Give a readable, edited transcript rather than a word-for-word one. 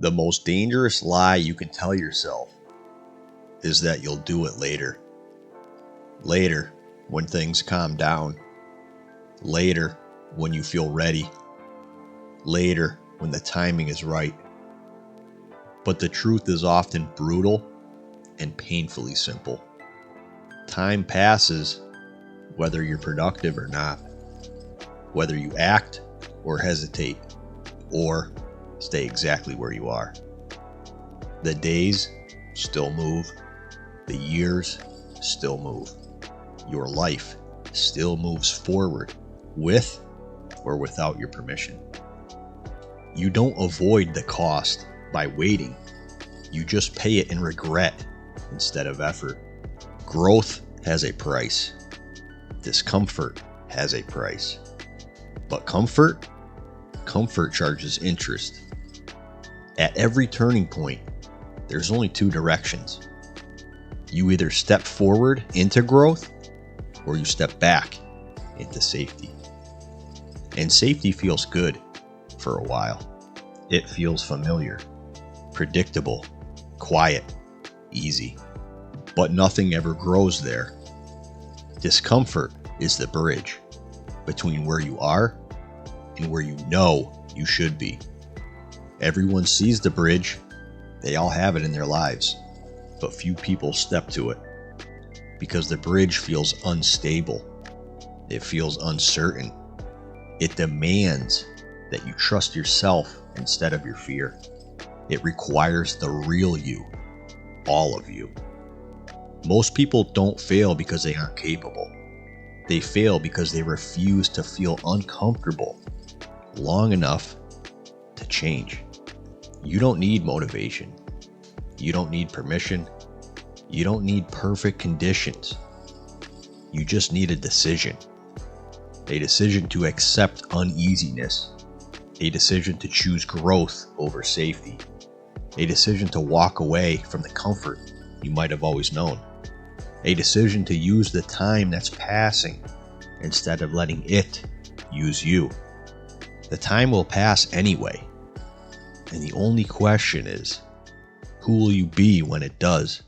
The most dangerous lie you can tell yourself is that you'll do it later. Later, when things calm down. Later, when you feel ready. Later, when the timing is right. But the truth is often brutal and painfully simple. Time passes whether you're productive or not. Whether you act or hesitate or stay exactly where you are. The days still move. The years still move. Your life still moves forward with or without your permission. You don't avoid the cost by waiting. You just pay it in regret instead of effort. Growth has a price. Discomfort has a price. But comfort charges interest. At every turning point, there's only two directions. You either step forward into growth or you step back into safety. And safety feels good for a while. It feels familiar, predictable, quiet, easy. But nothing ever grows there. Discomfort is the bridge between where you are and where you know you should be. Everyone sees the bridge. They all have it in their lives. But few people step to it because the bridge feels unstable. It feels uncertain. It demands that you trust yourself instead of your fear. It requires the real you, all of you. Most people don't fail because they aren't capable. They fail because they refuse to feel uncomfortable long enough to change. You don't need motivation. You don't need permission. You don't need perfect conditions. You just need a decision. A decision to accept uneasiness. A decision to choose growth over safety. A decision to walk away from the comfort you might have always known. A decision to use the time that's passing instead of letting it use you. The time will pass anyway. And the only question is, who will you be when it does?